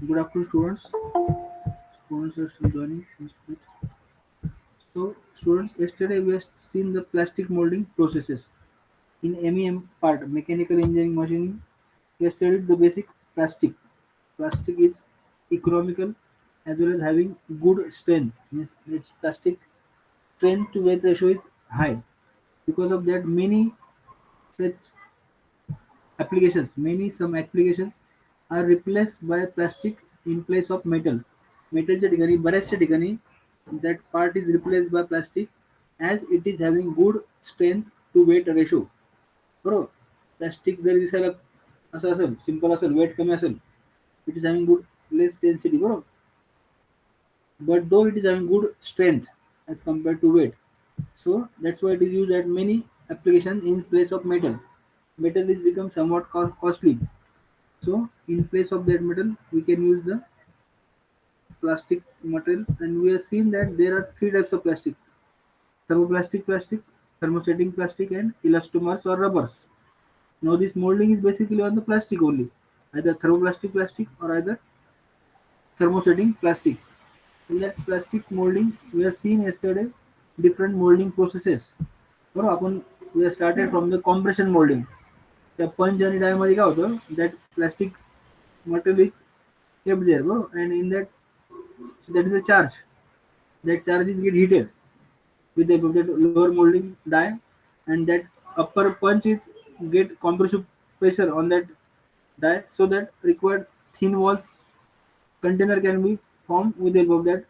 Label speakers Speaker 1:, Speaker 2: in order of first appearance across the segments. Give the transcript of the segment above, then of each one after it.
Speaker 1: Good afternoon, students. Students are still joining. So, students, yesterday we have seen the plastic molding processes in MEM part, mechanical engineering machining. We have studied the basic plastic. Plastic is economical as well as having good strength. Means its plastic strength to weight ratio is high. Because of that, such some applications are replaced by plastic in place of metal. मेटलच्या ठिकाणी बऱ्याचशा ठिकाणी that part is replaced by plastic as it is having good strength to weight ratio. बरोबर. Plastic जर दिसायला असं असेल, simple असेल, wait कमी असेल, it is having good less density, बरोबर. But though it is having good strength as compared to weight, so that's why it is used at many applications in place of metal. Metal is become somewhat costly. So in place of that metal, we can use the plastic material, and we have seen that there are three types of plastic: plastic, thermosetting plastic, and elastomers or rubbers. Now this molding is basically on the plastic only, either plastic or either thermosetting plastic. In that plastic molding, we have seen yesterday different molding processes. बरोबर. आपण we have started from the compression molding. त्या पंच आणि di मध्ये काय होतं, that plastic material is kept there, बरोबर, and in that, so that is a charge. That charges get heated with the lower molding die, and that upper punch is get compressive pressure on that die, so that required thin walls container can be formed with the help of that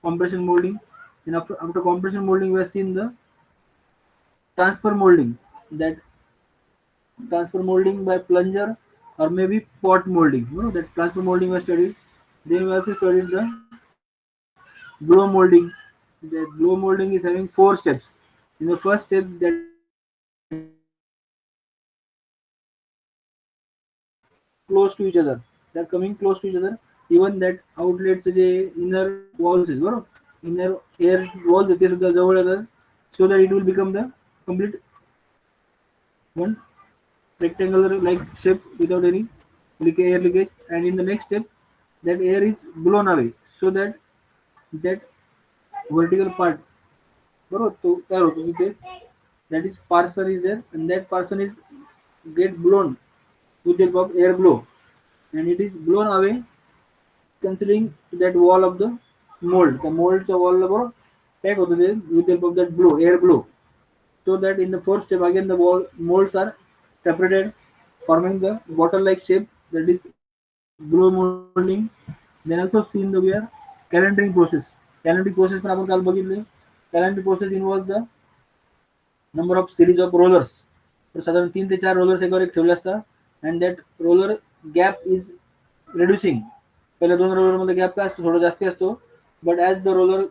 Speaker 1: compression molding. And after compression molding, we have seen the transfer molding. That transfer molding by plunger or maybe pot molding. You know, that transfer molding was studied. Then we also studied the blow molding. The blow molding is having four steps. In the first step, that is coming close to each other. They are coming close to each other. Even that outlets the inner walls is बरोबर. Inner air walls ते सुद्धा जवळ येतात, so that it will become the complete one rectangular like shape without any air leakage. And in the next step, that air is blown away, so that that vertical part, बरोबर, तो तयार होतो तिथे. That is parson is there, and that parson is get blown with the help of air blow, and it is blown away considering that wall of the mold. The moldच्या wall बरोबर pack होतं ते with the help of that blow, air blow. So that in the fourth step again the molds are separated, forming the bottle-like shape, that is blow molding. Then also seen the we are calendering process. Calendering process पण आपण काल बघितले. Calendering process involves the number of series of rollers. तर साधारण 3 ते 4 rollers एकावर एक ठेवले असतात, and that roller gap is reducing. पहिल्या 2 रोलर मध्ये गॅप काय असतो, थोडा जास्ती असतो, but as the roller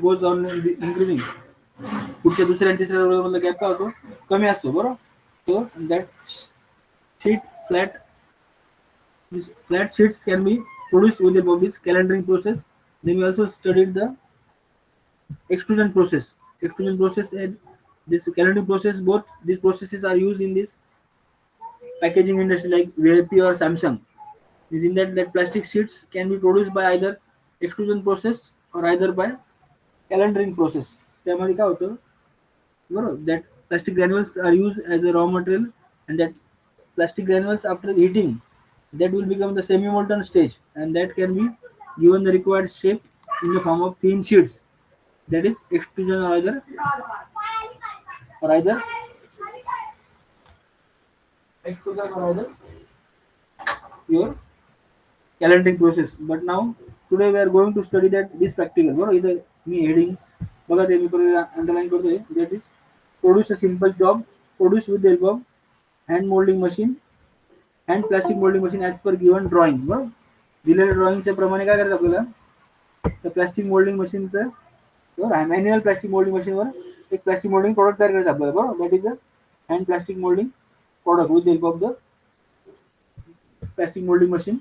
Speaker 1: goes on increasing, पुढच्या दुसऱ्या आणि तिसऱ्या रोलर मधला गॅप काय होतो, कमी असतो, बरोबर. So that sheet flat these flat sheets can be produced with the help of this calendering process. Then we also studied the extrusion process. Extrusion process and this calendering process, both these processes are used in this packaging industry like VLP or Samsung. Is in that plastic sheets can be produced by either extrusion process or either by calendering process. त्यामध्ये काय होतं, बरोबर, that plastic granules are used as a raw material, and that plastic granules after heating, that will become the semi molten stage, and that can be given the required shape in the form of thin sheets. That is extrusion or either extrusion or either your calendering process. But now today we are going to study that this practical, बरोबर. इथे मी heading बघा ते मी underline करतोय, that is produce a simple job produced with the help of hand molding machine and plastic molding machine as per given drawing, बरोबर. दिलेल्या ड्रॉइंगच्या प्रमाणे काय करायचं आपल्याला, तर प्लास्टिक मोल्डिंग मशीनचं, बरोबर, मॅन्युअल प्लास्टिक मोल्डिंग मशीनवर एक प्लास्टिक मोल्डिंग प्रोडक्ट तयार करायचं आपल्याला, बरोबर. That is the hand plastic moulding product with the help of the plastic molding machine.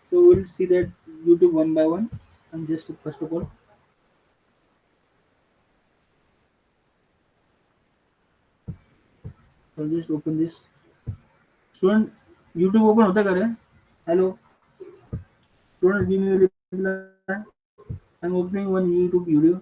Speaker 1: So we'll see that YouTube one by one. And just first of all, I'll just open this. Student, YouTube open होता का रे? Hello. Students, give me a reply. I'm opening one YouTube video.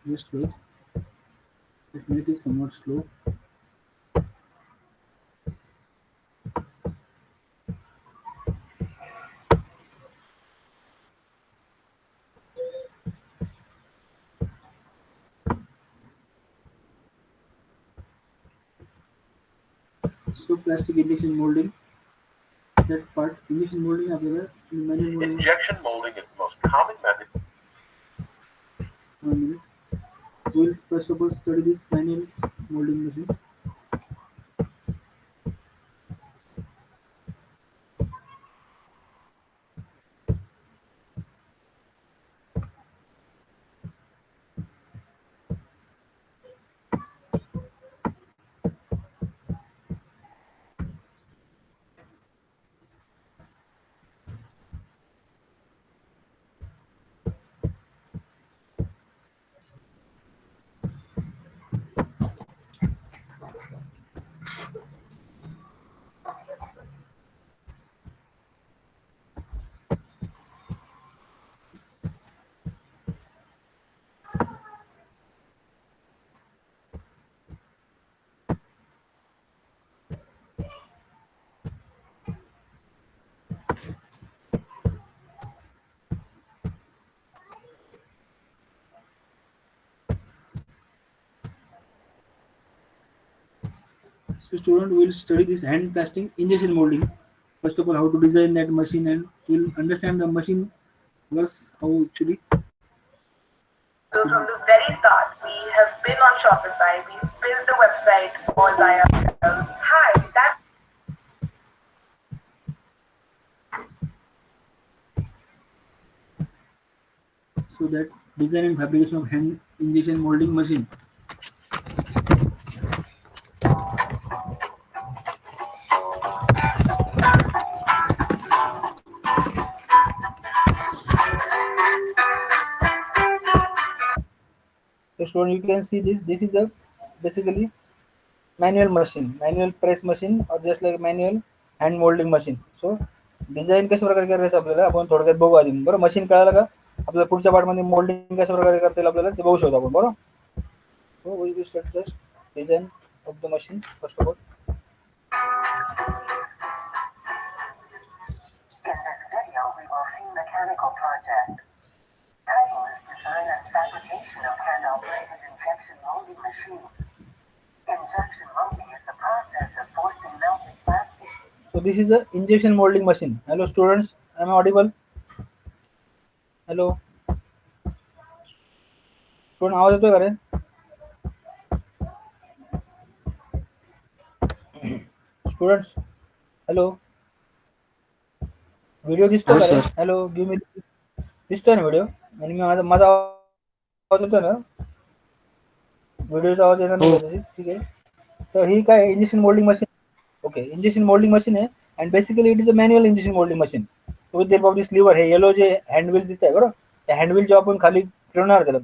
Speaker 1: Just wait. The net is somewhat slow. So plastic injection molding. That part injection molding आपल्याला manual molding. Injection molding is the most common method. 1 minute. We'll first of all study this manual molding machine. So student will study this hand casting injection molding. First of all, how to design that machine and will understand the machine works how actually.
Speaker 2: So from the very start, we have been on Shopify. We built the website all by ourselves. Hi, that's
Speaker 1: So that design and fabrication of hand injection molding machine. So student, you can see this. This is a basically manual machine, manual press machine, or just like manual hand molding machine. So design कशा प्रकारे करायचं आपल्याला आपण थोडक्यात बघू आधी. बरं, machine कळालं का आपल्याला पुढच्या पार्टमध्ये मोल्डिंग कशा प्रकारे करता येईल आपल्याला ते बघू शकतो आपण. बरोबर. So we will start just design of the machine first of all.
Speaker 2: in this video we will see mechanical project. Title is Design and Fabrication of Hand-Operated Injection Molding Machine. Injection molding is the process of forcing melted plastic.
Speaker 1: So this is a injection molding machine. Hello students, am I audible? Hello. Student आवाज येतोय का रे? Students, hello. Video दिसतो का रे? Hello, give me. दिसतोय ना video? आणि मी माझा आवाज येतोय ना? व्हिडिओचा आवाज येणार नाही. ठीक आहे. तर ही काय injection moulding machine. Okay, injection moulding machine आहे and basically it is a manual injection moulding machine. With the help of this lever, हे येलो जे हँडव्हील दिसत आहे बरोबर, त्या हँडव्हील जेव्हा आपण खाली फिरवणार त्याला,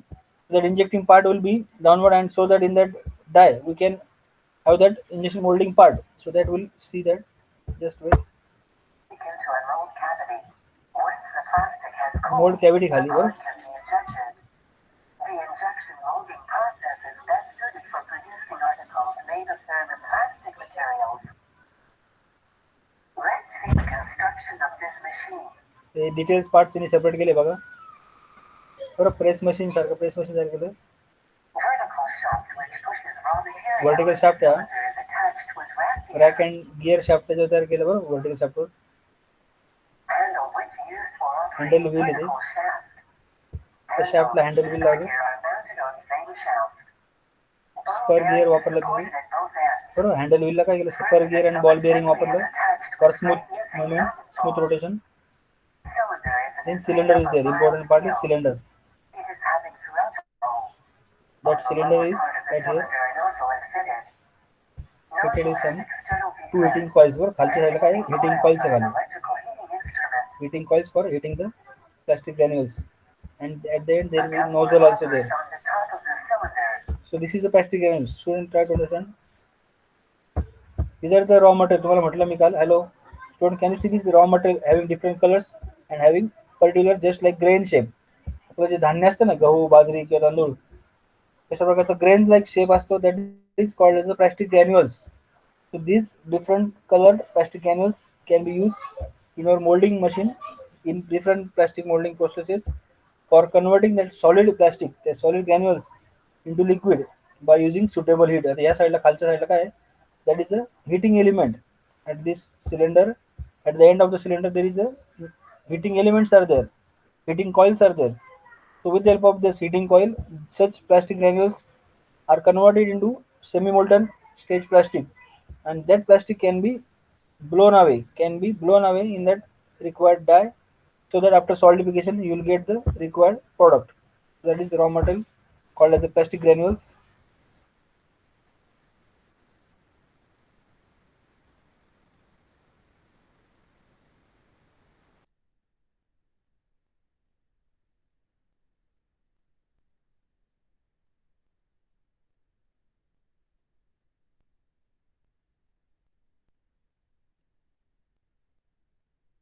Speaker 1: that injecting part will be downward and so that in that die we can have that injection molding part. So that we'll see that. Just wait.
Speaker 2: Into a mold cavity. Once the plastic has cooled,
Speaker 1: Mold cavity खाली
Speaker 2: the
Speaker 1: बरोबर.
Speaker 2: part can be injected. The injection molding process is best suited for producing articles made of thermoplastic materials. Let's see the construction of this machine.
Speaker 1: ते details part त्यांनी separate केले बघा. बरं, press machine सारखं केलं.
Speaker 2: Vertical shaft which pushes raw material.
Speaker 1: Vertical shaft
Speaker 2: is attached with rack
Speaker 1: rack and gear shaft त्याच्यावर तयार केलं बरोबर. व्हर्टिकल शाफ्टवर
Speaker 2: handle which used for
Speaker 1: handle
Speaker 2: operating
Speaker 1: wheel आहे
Speaker 2: vertical shaft.
Speaker 1: त्या शाफ्टला हँडल व्हील लागेल.
Speaker 2: Gear are mounted on same shaft.
Speaker 1: Spur gear वापरला
Speaker 2: Supported
Speaker 1: तुम्ही.
Speaker 2: at both ends.
Speaker 1: बरोबर. हँडल व्हीलला काय केलं, स्पर गिअर आणि बॉल बेअरिंग वापरलं for smooth movement, smooth rotation. Then cylinder is there. Important part is cylinder. That cylinder is right here. Fitted is some two heating coils. बरं खालच्या साईडला काय heating coils आहे खाली. Heating coils for heating the plastic granules. And at the end there is a nozzle also there. So this is the plastic granules. Student try to understand. These are the raw material. तुम्हाला म्हटलं मी काल. Hello. Student, can you see this raw material having different colors and having particular just like grain shape. आपलं जे धान्य असतं ना, गहू, बाजरी किंवा तांदूळ, अशा प्रकारचा ग्रेन लाईक शेप असतो. That is called as a plastic granules. So these different colored plastic granules can be used in your molding machine in different plastic molding processes for converting that solid plastic, the solid granules into liquid by using suitable heat. आता या साईडला खालच्या साईडला काय आहे, that is a heating element at this cylinder. At the end of the cylinder there is a heating elements are there, heating coils are there. So with the help of this heating coil, such plastic granules are converted into semi-molten stage plastic, and that plastic can be blown away in that required dye, so that after solidification you will get the required product. That is raw material called as the plastic granules.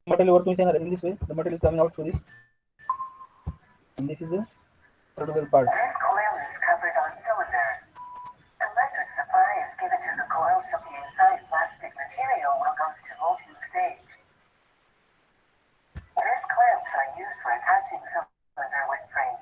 Speaker 1: Material working channel in this way, the material is coming out through this, and this is the particular part.
Speaker 2: This coil is covered on cylinder. Electric supply is given to the coil so the inside plastic material will go to molten stage. These clamps are used for attaching cylinder with frame.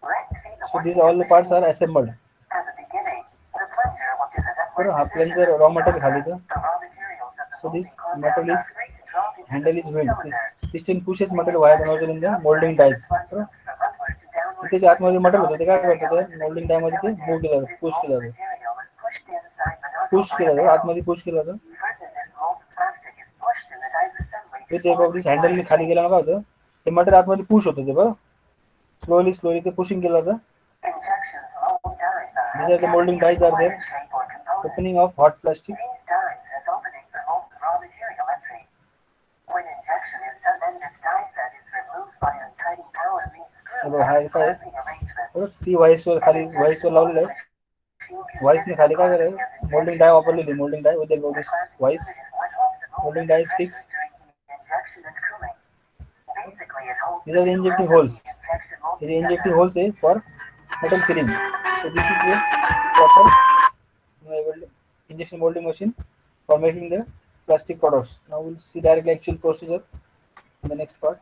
Speaker 2: Let's see the
Speaker 1: So these
Speaker 2: working
Speaker 1: all
Speaker 2: of
Speaker 1: the
Speaker 2: the
Speaker 1: parts are
Speaker 2: machine.
Speaker 1: assembled.
Speaker 2: At the beginning, the plunger, which is a
Speaker 1: बरं,
Speaker 2: ductwork
Speaker 1: हा
Speaker 2: position,
Speaker 1: plunger raw material खाली
Speaker 2: the
Speaker 1: था.
Speaker 2: raw materials of the
Speaker 1: So this
Speaker 2: molding compound
Speaker 1: metal
Speaker 2: are
Speaker 1: is
Speaker 2: free to drop into
Speaker 1: handle
Speaker 2: the
Speaker 1: is wind.
Speaker 2: cylinder.
Speaker 1: Piston pushes metal via the nozzle in the molding dies. बरोबर. इथे जे आतमध्ये material होतं ते काय करतं, ते moulding di मध्ये ते मूव केलं जातं, पुश केलं जातं, पुश केलं जातं, आतमध्ये पुश केलं जातं. विथ हेल्प ऑफ दिस हँडलने खाली गेल्यानं काय होतं, ते मटेरियल आतमध्ये पुश होतं. ते बरं स्लोली स्लोली ते पुशिंग केलं जातं. These are the molding dies are there. Opening of hot plastic.
Speaker 2: These dies has opening for molten raw material entry. When injection is done, then this die set is removed by untightening power beam screw
Speaker 1: बघा हा
Speaker 2: and
Speaker 1: काय आहे,
Speaker 2: clamping arrangement.
Speaker 1: बरोबर. ती व्हाईसवर खाली व्हाईसवर लावलेलं आहे. व्हाईसने खाली काय करायचं, मोल्डिंग डाय वापरलेली, moulding die with help of vice. Molding die is fixed. These are the injecting holes. These are injecting holes for metal filling. So this is the proper injection molding machine for making the plastic products. Now we'll see directly actual procedure in the next part.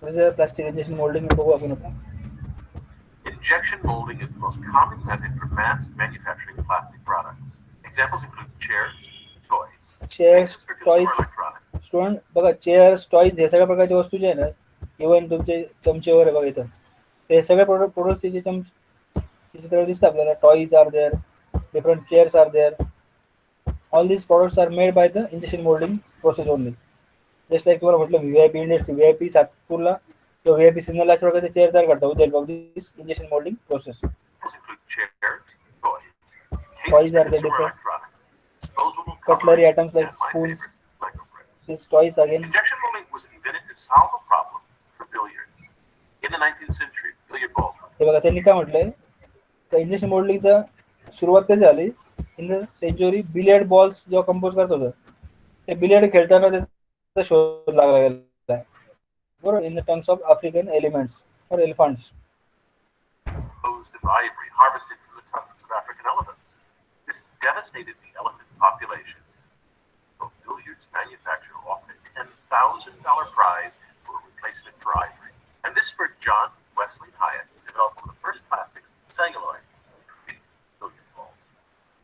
Speaker 1: This is a plastic injection molding. बघू आपण आता.
Speaker 3: Injection molding is the most common method for mass manufacturing plastic products. Examples include chairs, toys,
Speaker 1: Chairs,
Speaker 3: circuits,
Speaker 1: toys.
Speaker 3: or electronics.
Speaker 1: Student बघा, chairs, toys हे सगळ्या प्रकारच्या वस्तू जे आहे ना, even तुमचे चमचे वगैरे बघा इथं, ते सगळे प्रोडक्टचे जे चित्र दिसतं आपल्याला. Toys are there, different chairs are there. All these products are made by the injection molding process only. Just like तुम्हाला म्हटलं व्हीआयपी इंडस्ट्री, व्हीआयपी सातपूरला किंवा व्हीआयपी सिग्नल अशा प्रकारचे चेअर तयार करतात with help of this injection moulding process.
Speaker 3: Examples include chairs, toys,
Speaker 1: Toys are the
Speaker 3: circuits, or
Speaker 1: different
Speaker 3: electronics. Disposable
Speaker 1: cutlery
Speaker 3: cutlery,
Speaker 1: items like
Speaker 3: and my
Speaker 1: spoons.
Speaker 3: favorite, microplates.
Speaker 1: These toys again.
Speaker 3: Injection molding was invented to solve a problem for billiards. In the 19th century, billiard balls were
Speaker 1: हे बघा त्यांनी काय म्हटलंय, तर injection मोल्डिंगचा सुरुवात कशी झाली in the century billiard balls जेव्हा compose करत होतं ते बिलियर्ड खेळताना त्याचा शोध लागला गेला बरोबर in the terms of African elements और elephants.
Speaker 3: Composed of ivory harvested from the tusks of African elephants. This devastated the elephant population. So billiards manufacturer offered a $10,000 prize for a replacement for ivory. And this spurred John Wesley Hyatt to develop one of the first plastics, celluloid, to create billiard balls.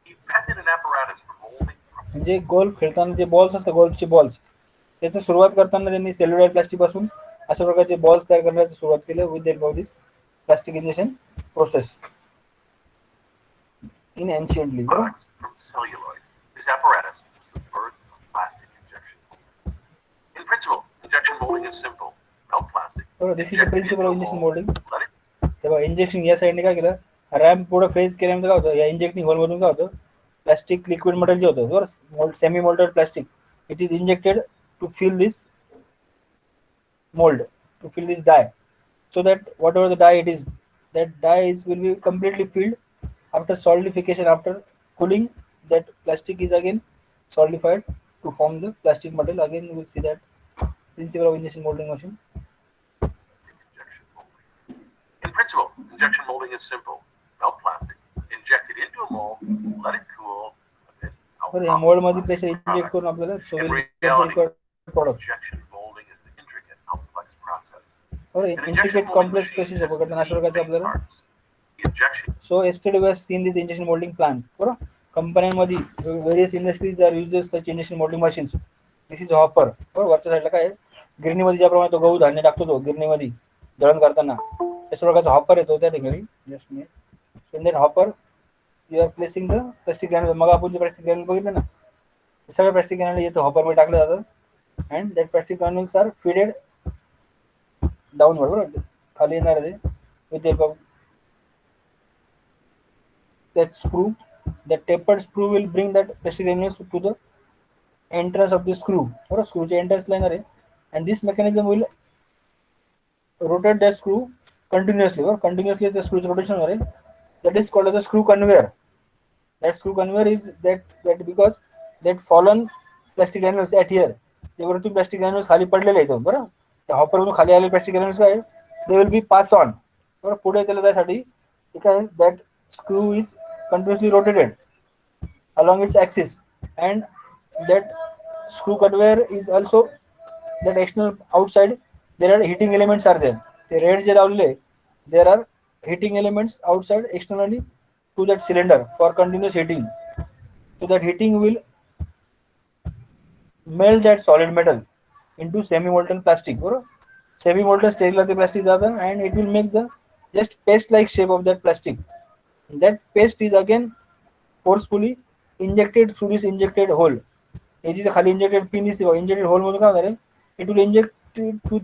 Speaker 3: He patented an apparatus for molding.
Speaker 1: म्हणजे golf खेळताना जे balls असतात गोल्फचे balls त्याची सुरुवात करताना त्यांनी celluloid plastic पासून अशा प्रकारचे बॉल्स तयार करण्याची सुरुवात केली with help of this plastic injection process in anciently.
Speaker 3: Products from celluloid. This apparatus was the birth of plastic injection molding. In principle, injection molding is simple. Melt plastic.
Speaker 1: This is the principle of injection moulding.
Speaker 3: Let it
Speaker 1: तेव्हा injection या साईडने काय केलं ramp पुढे phase केल्यानंतर काय होतं या इंजेक्टिंग होल मधून काय होतं प्लास्टिक लिक्विड मटेरियल जे होतं बरोबर semi molted plastic it is injected to fill this mold to fill this dye so that whatever the dye it is that dye is will be completely filled after solidification after cooling that plastic is again solidified to form the plastic material again you will see that principle of injection molding machine.
Speaker 3: injection molding. In principle, injection molding is simple. Melt plastic, inject it into a mold, let it cool, and then
Speaker 1: तर या mould मध्ये pressure inject करून आपल्याला so will get the required product.
Speaker 3: injection molding is an intricate, complex process.
Speaker 1: और
Speaker 3: An
Speaker 1: intricate
Speaker 3: injection molding
Speaker 1: complex
Speaker 3: machine
Speaker 1: process
Speaker 3: has
Speaker 1: बघताना अशा प्रकारचे
Speaker 3: main
Speaker 1: आपल्याला
Speaker 3: parts. The injection
Speaker 1: so yesterday we have seen this injection molding plant बरोबर कंपन्यांमध्ये various industries are uses such injection molding machines. This is hopper बरोबर वरच्या साईडला काय गिरणीमध्ये ज्याप्रमाणे तो गहू धान्य टाकतो तो गिरणीमध्ये दळण करताना अशा प्रकारचा हॉपर येतो त्या ठिकाणी जस्ट मी in that hopper you are placing the plastic granule मग आपण जे प्लास्टिक ग्रॅन्युल बघितलं ना ते सगळे प्लास्टिक ग्रॅन्युल येतो हॉपर मध्ये टाकलं जातं and that plastic granules are feeded downward बरोबर खाली येणार आहे with help of that screw that tapered screw will bring that plastic granules to the entrance of the screw or screw च्या entrance ला येणार आहे and this mechanism will rotate that screw continuously or continuously the screw rotation होणार आहे that is called as a screw conveyor. That screw conveyor is that because that fallen plastic granules at here ते वरतून plastic granules खाली पडलेले आहेत बरं त्या hopper मधून खाली आलेले plastic granules काय they will be passed on बरं पुढे त्याला त्यासाठी काय that screw is continuously rotated along its axis and that screw conveyor is also that external outside there are heating elements are there the red जे लावलेले there are heating elements outside externally to that cylinder for continuous heating so that heating will melt that solid metal into semi molten plastic bro semi molten stage ला ते plastic जातं and it will make the just paste like shape of that plastic. That paste is again forcefully injected through this injected hole. हे जिथे खाली injected pin दिसते injected hole मधून काय होणार आहे it will inject to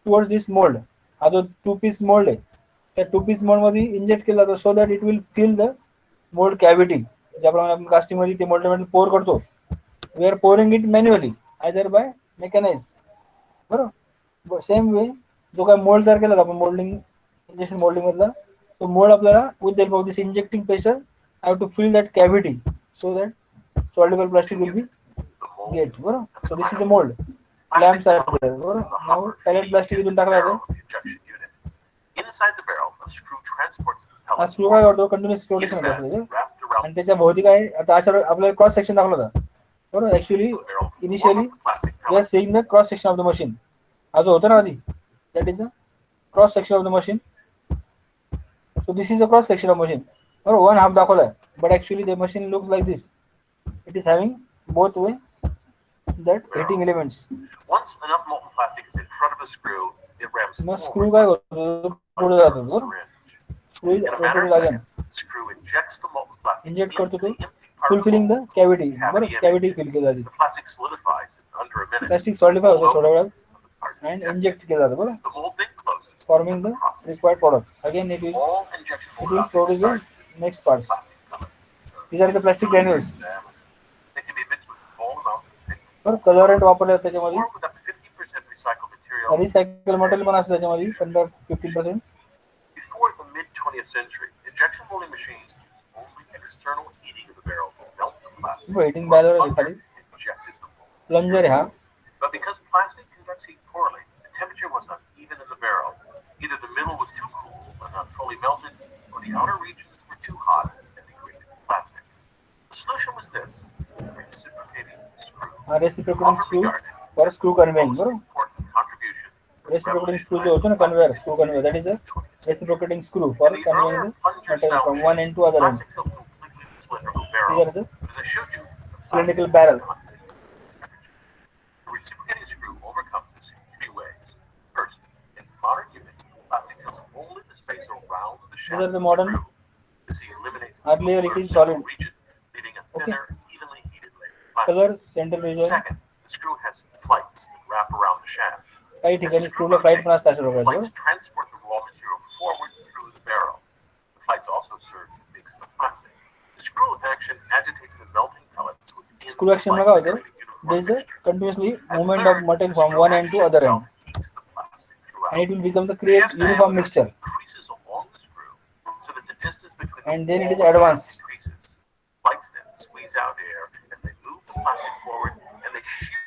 Speaker 1: towards this mold हा जो two piece mold आहे त्या two piece mold मध्ये inject केला जातो so that it will fill the mold cavity ज्याप्रमाणे आपण कास्टिंग मध्ये ते mold मध्ये pour करतो we are pouring it manually either by mechanized बरोबर सेम वे जो काय मोल्ड तयार केला आपण मोल्डिंग इंजेक्शन मोल्डिंग मधला तो मोल्ड आपल्याला with help of this injecting pressure have to fill that cavity so that soluble plastic will be get बरोबर so this is the mould clamps are there बरोबर now pellet plastic इथून टाकला जातो
Speaker 3: inside the barrel, a screw transports the
Speaker 1: हा
Speaker 3: pellet
Speaker 1: screw काय करतो continuous rotation
Speaker 3: bed
Speaker 1: असतो
Speaker 3: wrapped around
Speaker 1: आणि त्याच्या भोवती काय आता अशा आपल्याला क्रॉस सेक्शन दाखवला होता बरोबर actually
Speaker 3: the barrel.
Speaker 1: Initially
Speaker 3: Warm up the plastic
Speaker 1: we are
Speaker 3: pellet.
Speaker 1: Seeing the cross section of the machine हा जो होता ना आधी that is the cross section of the machine so this is a cross section of machine or one half दाखवला but actually the machine looks like this it is having both way that heating elements.
Speaker 3: Once enough molten plastic is in front of the screw, it rams
Speaker 1: मग
Speaker 3: forward
Speaker 1: screw काय करतो पुढे जातो
Speaker 3: the
Speaker 1: बरोबर
Speaker 3: syringe.
Speaker 1: Screw
Speaker 3: In a matter
Speaker 1: rotate
Speaker 3: of
Speaker 1: again
Speaker 3: seconds, the screw injects the molten plastic
Speaker 1: inject करतो
Speaker 3: into
Speaker 1: तो
Speaker 3: the empty part of the
Speaker 1: fulfilling the
Speaker 3: mold.
Speaker 1: Cavity बरोबर
Speaker 3: Cavity
Speaker 1: cavity
Speaker 3: image.
Speaker 1: फिल केली जाते
Speaker 3: The plastic solidifies in under a minute.
Speaker 1: Plastic solidify होतो थोड्या वेळात
Speaker 3: The part
Speaker 1: and
Speaker 3: injected.
Speaker 1: Inject केलं जातं बरोबर
Speaker 3: The mold then closes.
Speaker 1: Forming the
Speaker 3: Process.
Speaker 1: Required product again it will
Speaker 3: All injection
Speaker 1: it
Speaker 3: molded
Speaker 1: will
Speaker 3: objects
Speaker 1: produce
Speaker 3: start
Speaker 1: the next parts.
Speaker 3: plastic pellets.
Speaker 1: These are the plastic granules.
Speaker 3: They can be mixed with small amounts of paint
Speaker 1: बरोबर कलरंट वापरले जातात त्याच्यामध्ये
Speaker 3: or with up to 50% recycled material.
Speaker 1: Recycle material पण असतं त्याच्यामध्ये 15-15%.
Speaker 3: Before the mid 20th century, injection molding machines only external heating of the barrel to melt the plastic,
Speaker 4: वो heating
Speaker 3: or a
Speaker 4: barrel आहे
Speaker 3: plunger
Speaker 4: खाली
Speaker 3: injected the mold.
Speaker 4: Plunger आहे हा.
Speaker 3: But because plastic conducts heat poorly, the temperature was uneven in the barrel. Either the middle was too cool and not fully melted, or the outer regions were too hot and degraded the plastic. The solution was this: a reciprocating screw,
Speaker 4: हा reciprocating
Speaker 3: often
Speaker 4: screw
Speaker 3: regarded
Speaker 4: for screw
Speaker 3: as the
Speaker 4: conveying
Speaker 3: most
Speaker 4: बरोबर.
Speaker 3: important contribution to
Speaker 4: reciprocating screw जो होतो ना
Speaker 3: revolutionizing
Speaker 4: conveyor
Speaker 3: plastics
Speaker 4: screw
Speaker 3: industry
Speaker 4: conveyor that is
Speaker 3: in
Speaker 4: a
Speaker 3: the 20th century.
Speaker 4: Reciprocating screw
Speaker 3: In
Speaker 4: for
Speaker 3: the
Speaker 4: conveying
Speaker 3: earlier
Speaker 4: the
Speaker 3: plunger-style
Speaker 4: material from one
Speaker 3: shape,
Speaker 4: end to
Speaker 3: the
Speaker 4: other end.
Speaker 3: plastic filled completely in the cylindrical
Speaker 4: These
Speaker 3: barrel.
Speaker 4: are the
Speaker 3: As I showed you, the plastic
Speaker 4: cylindrical
Speaker 3: was
Speaker 4: barrel.
Speaker 3: contact temperature. The reciprocating screw overcomes this in three ways. First, in modern units, the plastic fills only the space around the
Speaker 4: These are
Speaker 3: shaft
Speaker 4: the
Speaker 3: of the
Speaker 4: modern.
Speaker 3: screw. This eliminates the
Speaker 4: Earlier it
Speaker 3: cooler
Speaker 4: is
Speaker 3: central
Speaker 4: solid.
Speaker 3: region, leaving a
Speaker 4: Okay.
Speaker 3: thinner, evenly heated layer of plastic.
Speaker 4: Colour central region.
Speaker 3: Second, the screw has flights that wrap around the shaft.
Speaker 4: काही
Speaker 3: As the
Speaker 4: ठिकाणी
Speaker 3: screw
Speaker 4: Screwvala flight पण
Speaker 3: rotates,
Speaker 4: असतात अशा
Speaker 3: the
Speaker 4: प्रकारचे
Speaker 3: flights
Speaker 4: बरोबर.
Speaker 3: transport the raw material forward through the barrel. The flights also serve to mix the plastic. The screw action agitates the melting pellets within
Speaker 4: screw
Speaker 3: the
Speaker 4: action
Speaker 3: flights,
Speaker 4: बघा होतं.
Speaker 3: creating
Speaker 4: There
Speaker 3: uniform
Speaker 4: is the
Speaker 3: mixture.
Speaker 4: continuously
Speaker 3: And
Speaker 4: movement of
Speaker 3: third,
Speaker 4: material
Speaker 3: the
Speaker 4: from
Speaker 3: screw
Speaker 4: one end
Speaker 3: action
Speaker 4: to other
Speaker 3: itself
Speaker 4: end,
Speaker 3: heats the plastic
Speaker 4: and
Speaker 3: throughout.
Speaker 4: it will become the
Speaker 3: The
Speaker 4: create
Speaker 3: shaft's
Speaker 4: uniform
Speaker 3: diameter
Speaker 4: mixture,
Speaker 3: increases along the screw so that the distance between the
Speaker 4: and then it is
Speaker 3: wall and shaft
Speaker 4: advanced.
Speaker 3: decreases. Flights then squeeze out air as they move the plastic forward, and they shear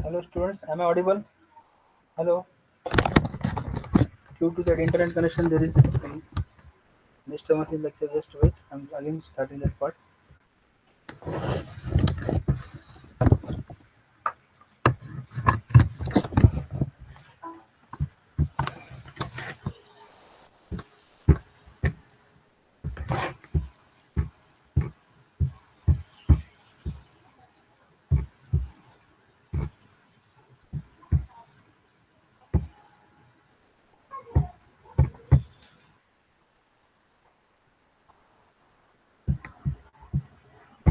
Speaker 1: Hello students, am I audible? Hello. Due to that internet connection, there is disturbance in lecture. Just wait. I'm again starting that part.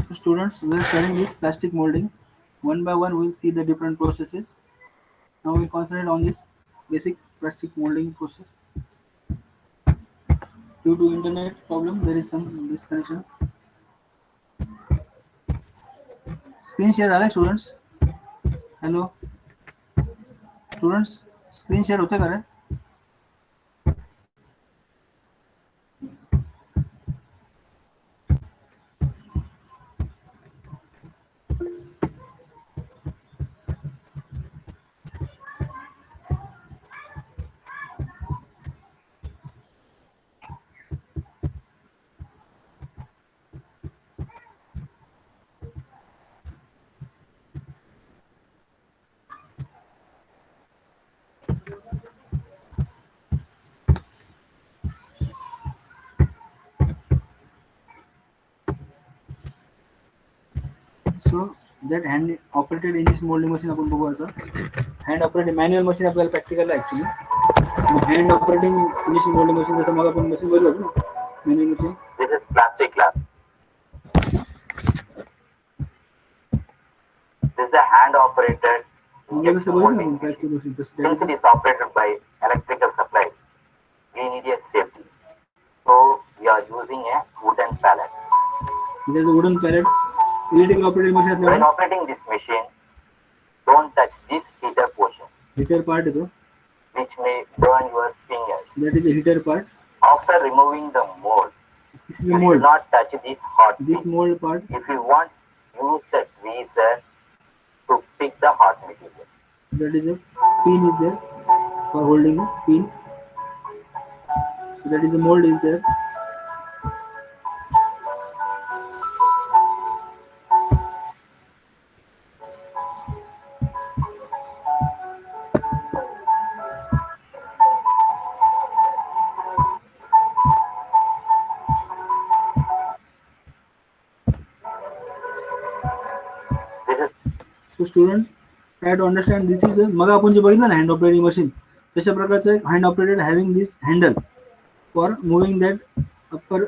Speaker 1: So students, we are studying this plastic molding. One by one, we'll see the different processes. Now we'll concentrate on this basic plastic molding process. Due to internet problem, there is some disconnection. Screen share झालाय students? Hello, students. Screen share होते का रे? So that hand operated injection molding machine आपण बघू आता. Hand operated manual machine आपल्याला practical आहे actually. Hand operating injection molding machine जसं मग आपण machine बघितलं ना manual machine.
Speaker 3: This is plastic lab. This is the hand operated
Speaker 1: म्हणजे कसं
Speaker 3: injection
Speaker 1: बघितलं
Speaker 3: molding
Speaker 1: ना practical
Speaker 3: machine.
Speaker 1: machine
Speaker 3: Since
Speaker 1: तसं
Speaker 3: it is operated by electrical supply, we need a safety. So we are using a wooden pallet.
Speaker 1: there's a wooden pallet. Electrical operated machine
Speaker 3: When
Speaker 1: आपल्याला
Speaker 3: operating this machine, don't touch this heater portion,
Speaker 1: heater part येतो.
Speaker 3: which may burn your fingers.
Speaker 1: That is the heater part.
Speaker 3: After removing the mold,
Speaker 1: This is
Speaker 3: you
Speaker 1: the
Speaker 3: should
Speaker 1: mold.
Speaker 3: not touch this hot
Speaker 1: This
Speaker 3: piece.
Speaker 1: mold part.
Speaker 3: If you want, use the tweezer to pick the hot material.
Speaker 1: That is a pin is there for holding a pin. That is the mold is there.
Speaker 3: This is
Speaker 1: So student, try to understand this is a मग आपण जे बघितलं ना hand operating machine तशा प्रकारचं hand operated having this handle for moving that upper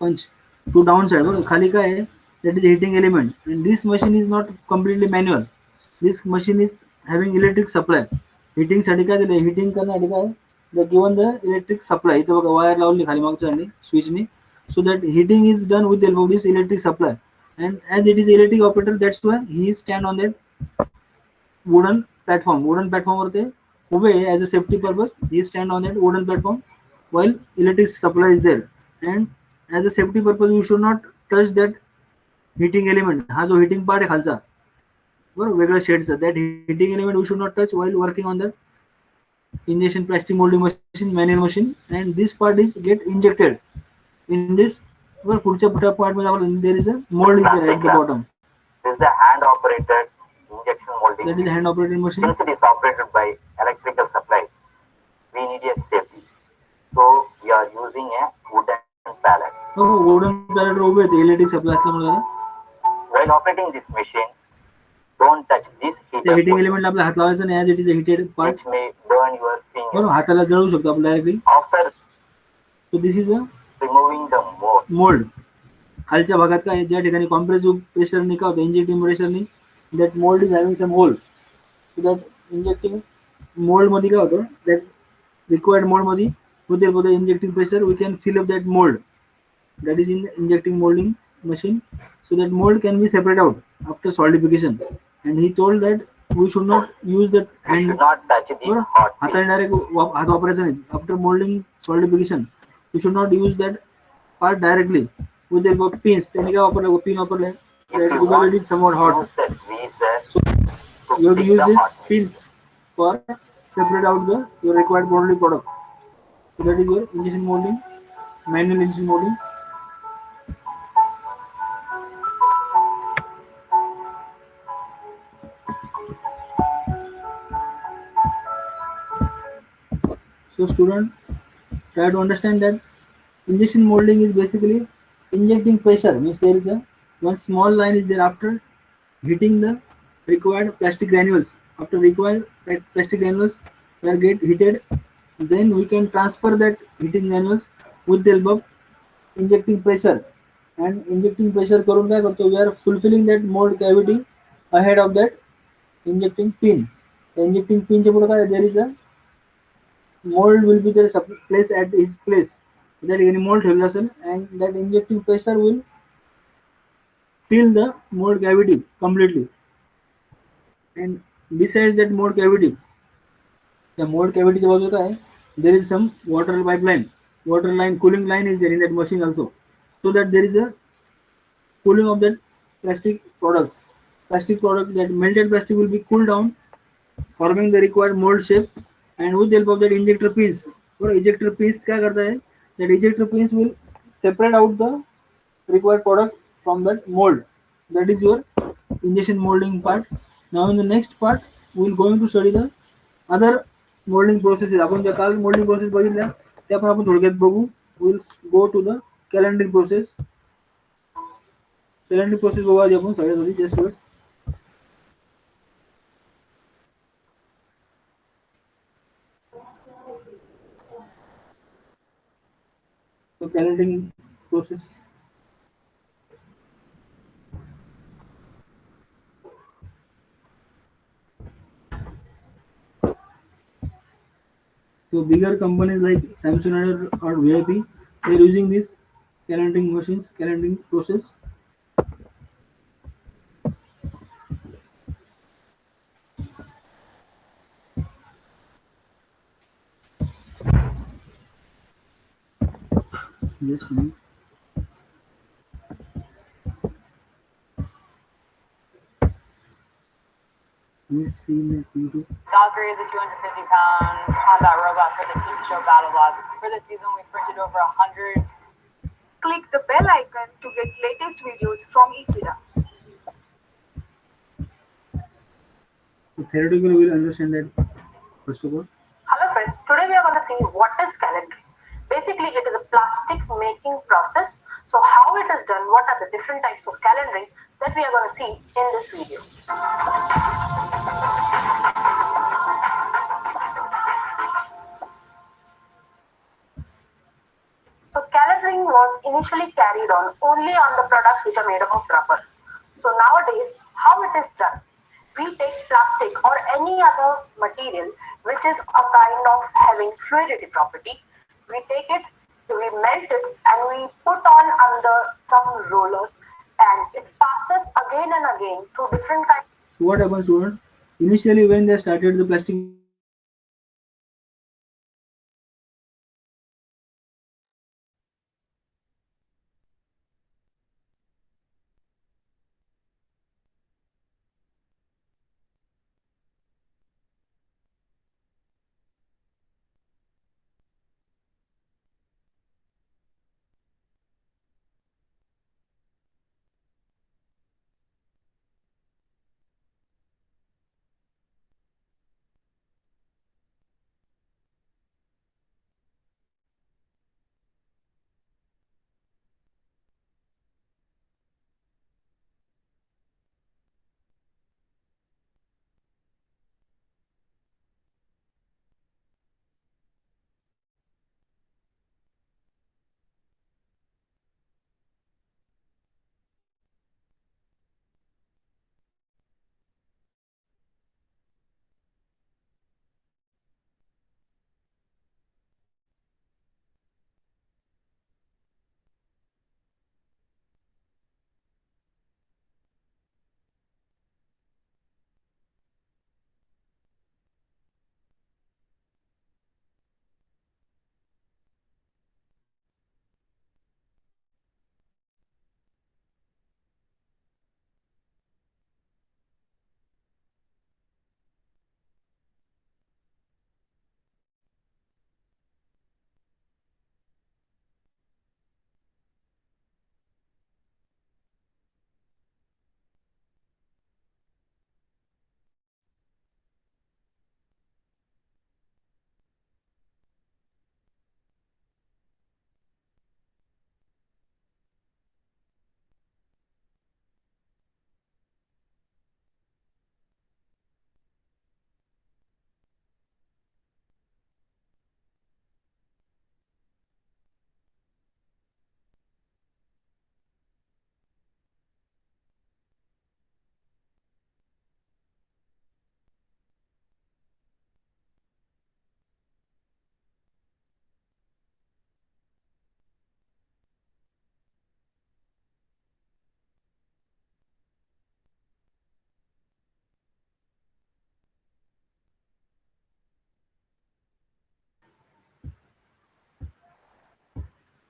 Speaker 1: punch to downside. बरोबर खाली काय आहे that is a heating element and this machine is not completely manual. This machine is having electric supply. Heating साठी काय दिलं heating करण्यासाठी काय the given the electric supply इथे बघा वायर लावली खाली मागच्या आणि स्विचनी so that heating is done with the help of this electric supply. And as it is electric operator, that's why he stand on that wooden platform. Wooden platform वर ते उभे आहे as a safety purpose. He stand on that wooden platform while electric supply is there. And as a safety purpose, you should not touch that heating element. हा जो heating part आहे खालचा, बरोबर वेगळ्या शेडचा. That heating element we should not touch while working on the injection plastic molding machine, manual machine. And this part is get injected in this. वर पुढच्या part मध्ये आपण there is a mold is there at the bottom.
Speaker 3: this is the hand operated injection molding.
Speaker 1: That is hand operated machine.
Speaker 3: Since it is operated by electrical supply, we need a safety. So we are using a wooden pallet.
Speaker 1: हो wooden pallet उभे आहेत electric supply असल्यामुळे
Speaker 3: While operating this machine, don't touch this
Speaker 1: त्या
Speaker 3: heater
Speaker 1: heating
Speaker 3: portion,
Speaker 1: element आपल्या हात लावायचं नाही as it is a heated part.
Speaker 3: which may burn your fingers.
Speaker 1: बरोबर हाताला जळू शकतो आपण directly.
Speaker 3: After
Speaker 1: So this is a
Speaker 3: removing the mold,
Speaker 1: mold. खालच्या भागात काय आहे, ज्या ठिकाणी कॉम्प्रेसिव्ह प्रेशरने काय होतं इंजेक्टिंग प्रेशरने that mould is having some hole. So that injecting mould मध्ये काय होतं दॅट रिक्वायर्ड मोल्ड मध्ये with the injecting pressure we can fill up that mold that is in the injecting molding machine so that mold can be separated out after solidification. And he told that we should not use that
Speaker 3: you
Speaker 1: hand
Speaker 3: should not touch this hot piece.
Speaker 1: हाताने direct हात वापरायचा नाही. After moulding solidification you should not use that part directly with the pins. त्यांनी काय वापरलं pin वापरले that because it is somewhat hot. So you have to use these pins for separate out the your required molding product. So that is your injection molding, manual injection molding. So student, try to understand that injection molding is basically injecting pressure. Means there is a one small line is there after heating the required plastic granules. After required plastic granules are get heated, then we can transfer that heating granules with the help of injecting pressure. And injecting pressure करून काय करतो, we are fulfilling that mold cavity ahead of that injecting pin. The injecting pin च्या पुढे काय there is a mold will be there placed at his place. That any mold ठेवलेला असेल and that injecting pressure will fill the mold cavity completely. And besides that mold cavity, the mold cavity च्या बाजूला काय there is some water pipeline, water line, cooling line is there in that machine also, so that there is a cooling of that plastic product. Plastic product, that melted plastic will be cooled down, forming the required mold shape, and with the help of that injector piece. और ejector piece क्या करता है? That ejector piece will separate out the required product from that mold. That is your injection molding part. Now in the next part, we will going to study the other molding processes. आपण ज्या काल molding process बघितल्या त्या पण आपण थोडक्यात बघू. We will go to the calendering process. Calendering process बघू आधी आपण सगळ्यात आधी just wait. So calendering process. So bigger companies like Samsung or VIP, they're using this calendering machines, calendering process. Just a minute. Let's see in the YouTube.
Speaker 5: Valkyrie is a 250-pound combat robot for the TV show BattleBots. For the season, we printed over 100.
Speaker 6: Click the bell icon to get latest videos from Ikira.
Speaker 1: So theoretically, we'll understand that first of all.
Speaker 5: Hello friends, today we are going to see what is calendering. Basically, it is a plastic making process. So how it is done, what are the different types of calendering that we are going to see in this video. So calendering was initially carried on only on the products which are made up of rubber. So nowadays, how it is done? We take plastic or any other material which is a kind of having fluidity property. We take it, we melt it, and we put on under some rollers, and it passes again and again through different kinds.
Speaker 1: So what happens, student? Initially, when they started the plastic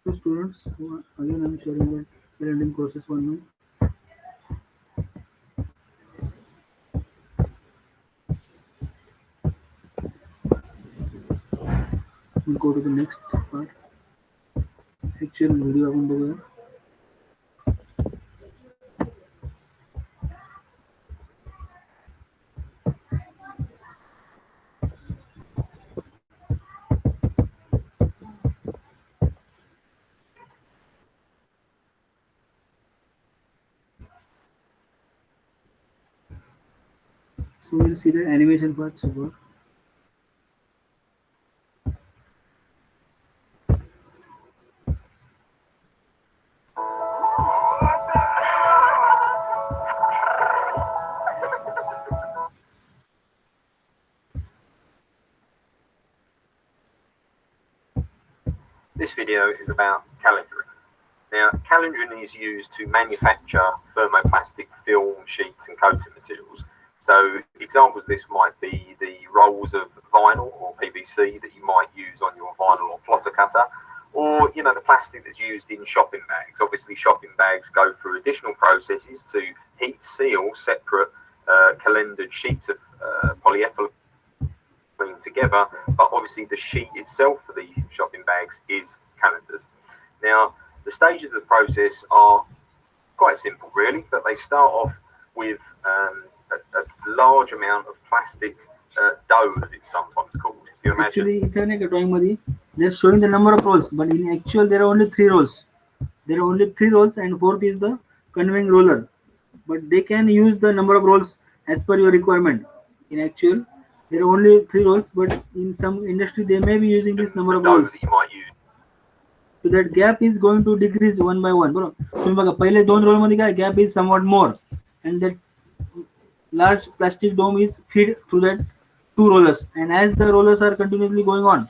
Speaker 1: So students, again I'm sharing that parenting process one now. We'll go to the next part. Actual video आपण बघूया. So we'll see the animation part support.
Speaker 3: This video is about calendering. Now, calendering is used to manufacture thermoplastic film, sheets and coating materials. So examples of this might be the rolls of vinyl or PVC that you might use on your vinyl or plotter cutter, or the plastic that's used in shopping bags. Obviously, shopping bags go through additional processes to heat seal separate calendared sheets of polyethylene together, but obviously the sheet itself for the shopping bags is calendars. Now, the stages of the process are quite simple, really, but they start off with a large amount of plastic dough, as it's sometimes called. You imagine?
Speaker 1: Actually, इथे का drawing मध्ये they're showing the number of rolls, but in actual there are only 3 rolls. There are only 3 rolls, and fourth is the conveying roller. But they can use the number of rolls as per your requirement. In actual, there are only 3 rolls, but in some industry they may be using this number of rolls.
Speaker 3: That you might use.
Speaker 1: So that gap is going to decrease one by one. बरोबर. तुम्ही बघा पहिले 2 roll मध्ये काय gap is somewhat more, and that large plastic dome is fed through that 2 rollers, and as the rollers are continuously going on,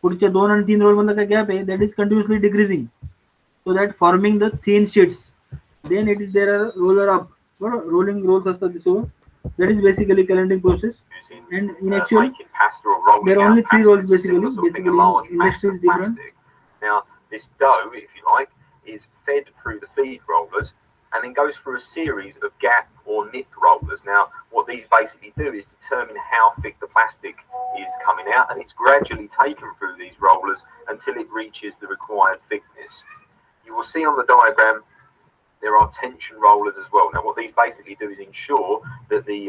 Speaker 1: पुढच्या 2 आणि 3 roll मधला काय gap आहे that is continuously decreasing, so that forming the thin sheets. Then it is there are roller up, rolling rolls असतात. So that is basically calendering process, and in actual there are only 3 rolls basically industry is different.
Speaker 3: Now this dough, if you like, is fed through the feed rollers and then goes through a series of gap or nip rollers. Now, what these basically do is determine how thick the plastic is coming out, and it's gradually taken through these rollers until it reaches the required thickness. You will see on the diagram there are tension rollers as well. Now, what these basically do is ensure that the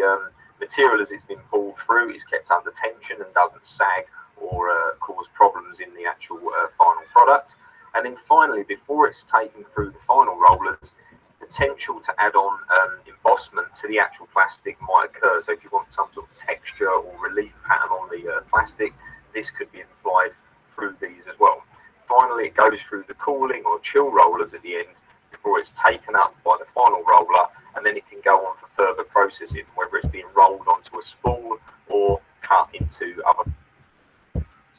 Speaker 3: material as it's been pulled through is kept under tension and doesn't sag or cause problems in the actual final product. And then finally, before it's taken through the final rollers, potential to add on embossment to the actual plastic might occur. So if you want some sort of texture or relief pattern on the plastic, this could be applied through these as well. Finally, it goes through the cooling or chill rollers at the end before it's taken up by the final roller, and then it can go on for further processing, whether it's being rolled onto a spool or cut into other.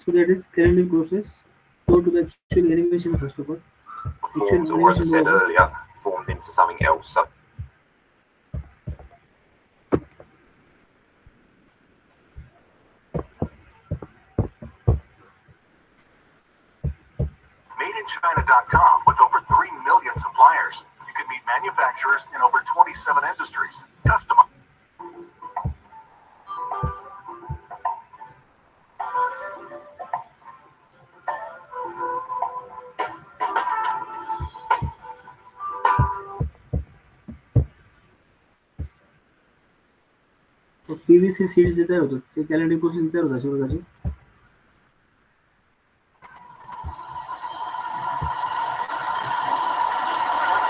Speaker 1: So that is calendering process. Go to the actual animation first of all.
Speaker 3: Forms, or as I said earlier, formed into something else. So
Speaker 7: MadeInChina.com with over 3 million suppliers. You can meet manufacturers in over 27 industries. Customize.
Speaker 1: तो PVC sheets जे तयार होतात ते calendering process तयार होतात अशा प्रकारचे.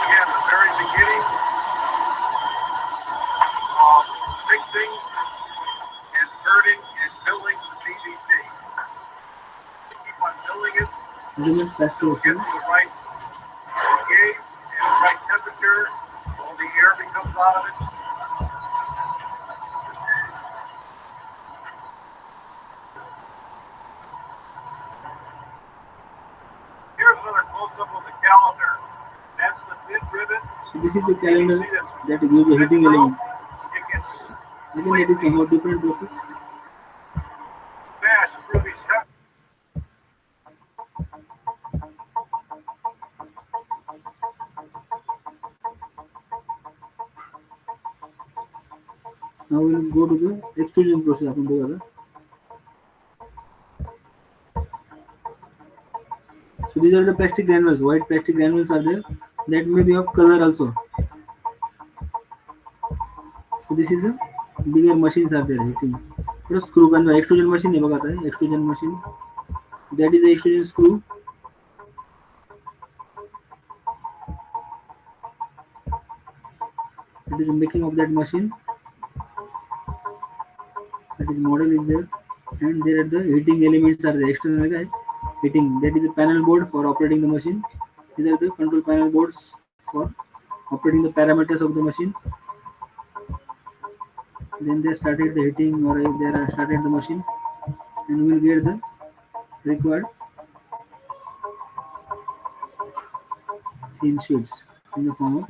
Speaker 7: Again, the very beginning of mixing and burning and milling the PVC. Keep on milling it
Speaker 1: Measurement plastic
Speaker 7: to get
Speaker 1: असतो.
Speaker 7: to the right gauge and the right temperature. All the air becomes out of it. Here's another close-up of the calendar. That's the thin ribbon.
Speaker 1: So this is the calendar that gives a heating element.
Speaker 7: It gets
Speaker 1: Again, that is somewhat different process.
Speaker 7: smashed through these cups.
Speaker 1: Now we will go to the extrusion process. आपण बघू आता. So these are the plastic granules. White plastic granules are there. That may be of color also. So this is a bigger machines are there. I think. So screw gun extrusion machine है बघा आता है. Extrusion machine. That is the extrusion screw. That is the making of that machine. That is model is there. And there are the heating elements are the external guy. Heating. That is a panel board for operating the machine. These are the control panel boards for operating the parameters of the machine. Then they started the heating or they are started the machine and we will get the required thin sheets in the form of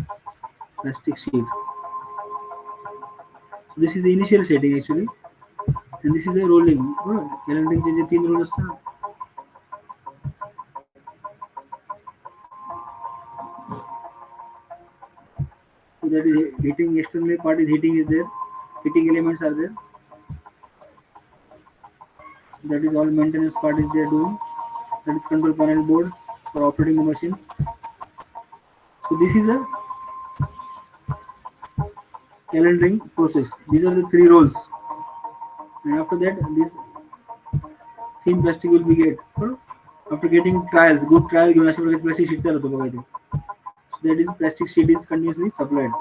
Speaker 1: plastic sheet. So this is the initial setting actually and this is the rolling. Calendering चे 3 roll असतात. So that is heating external part is heating is there. Heating elements are there. That is all maintenance part is there doing. That is control panel board for operating the machine. So this is a calendering process. These are the 3 rolls. And after that this thin plastic will be get. After getting trials, good trial घेऊन अशा प्रकारे plastic sheet तयार होतो बघा इथे. So that is plastic sheet is continuously supplied.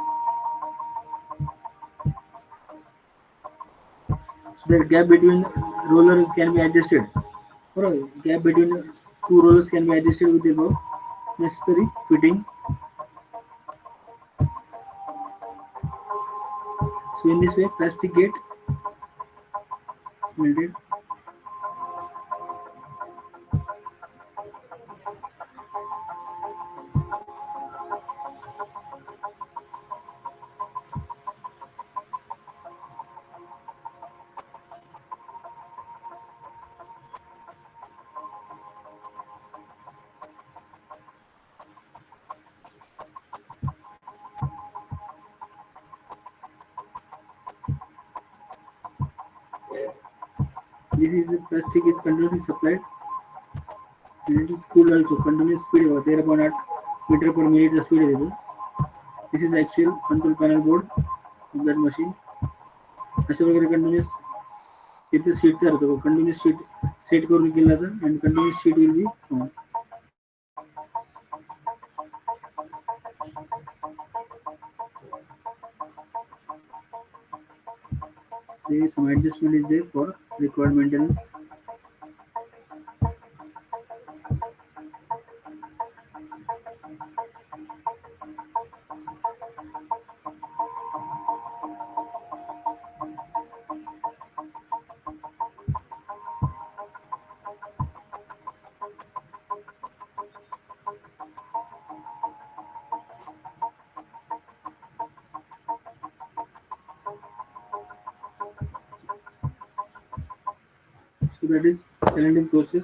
Speaker 1: So the gap between rollers can be adjusted. Or gap between 2 rollers can be adjusted with the above necessary fitting. So in this way, plastic get melted. This is the plastic is continuously supplied and it is cooled also. Continuous speed 13.8 meter per minute the speed is. This is actual control panel board of that machine. अशा प्रकारे continuous इथे sheet तयार होतो. Continuous sheet set करून केला जातं and continuous sheet will be formed. There is some adjustment is there for required maintenance. So that is calendering process.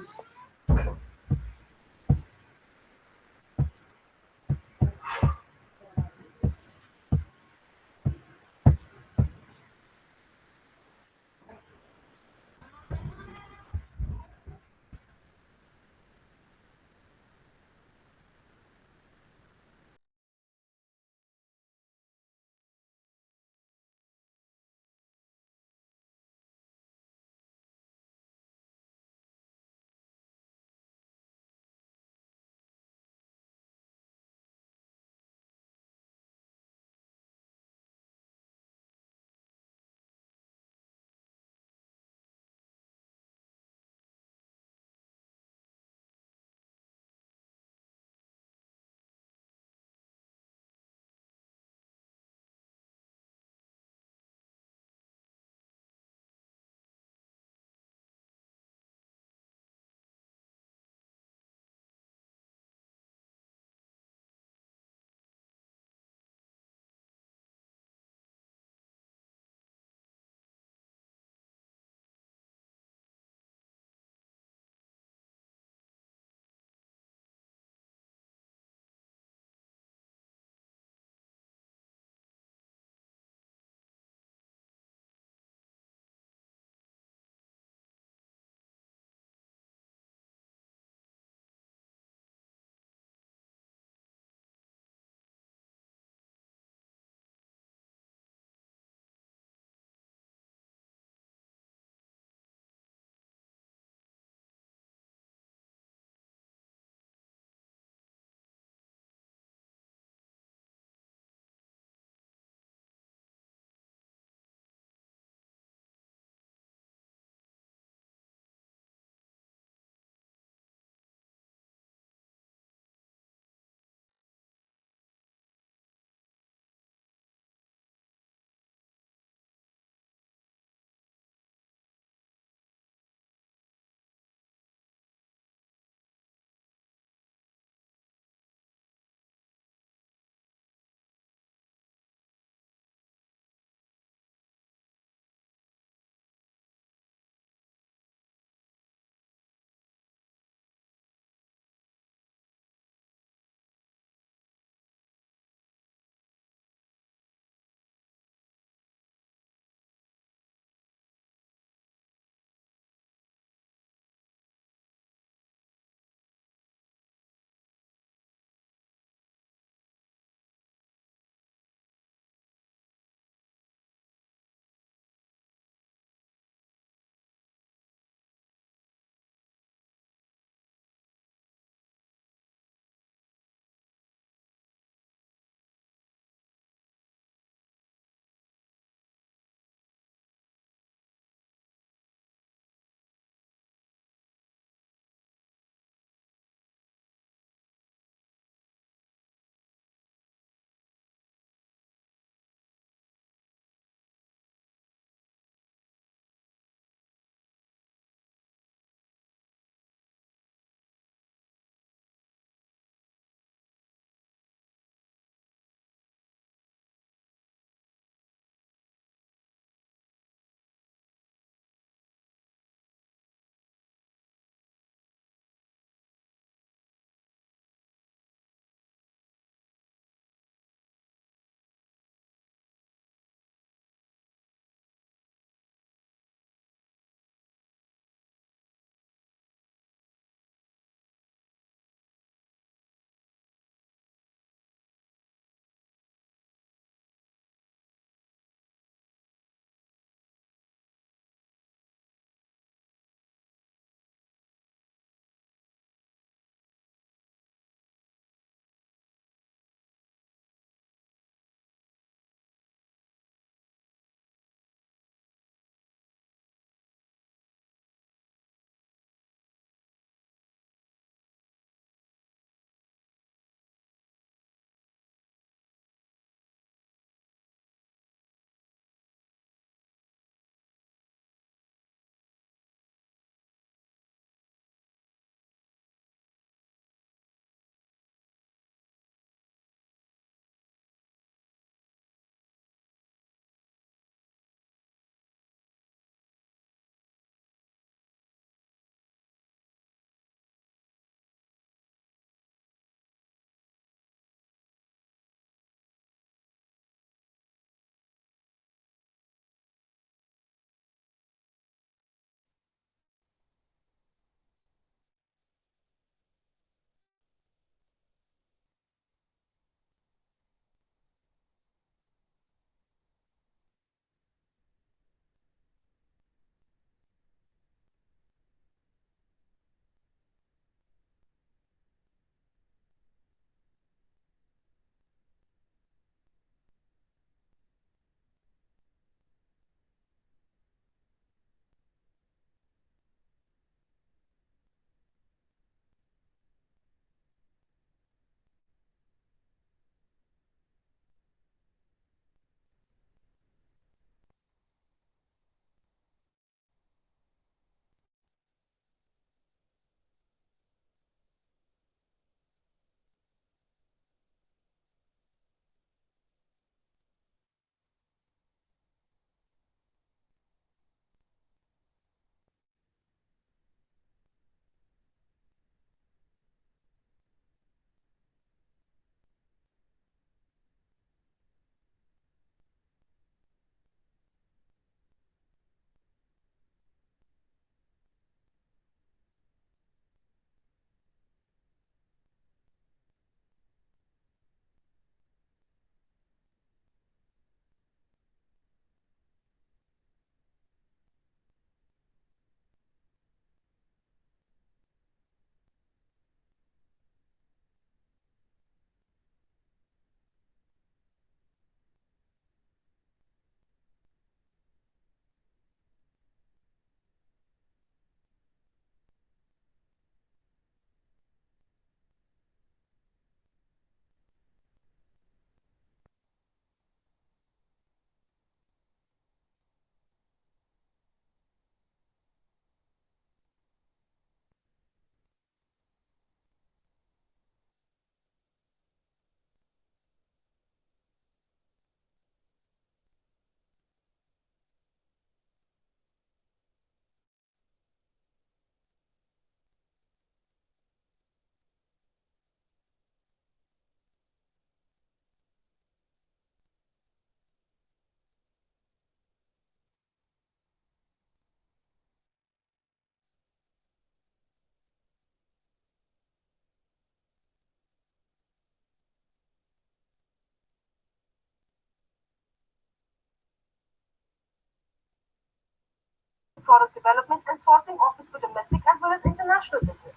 Speaker 5: product development and sourcing office for domestic as well as international business.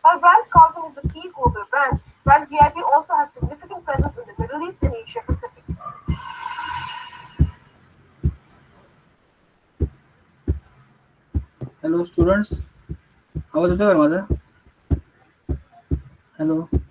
Speaker 5: While Grant Carlton is a key global brand, Grant VIP also has significant presence in the Middle East and Asia Pacific.
Speaker 1: Hello students, आवाज येतोय का माझा? Hello.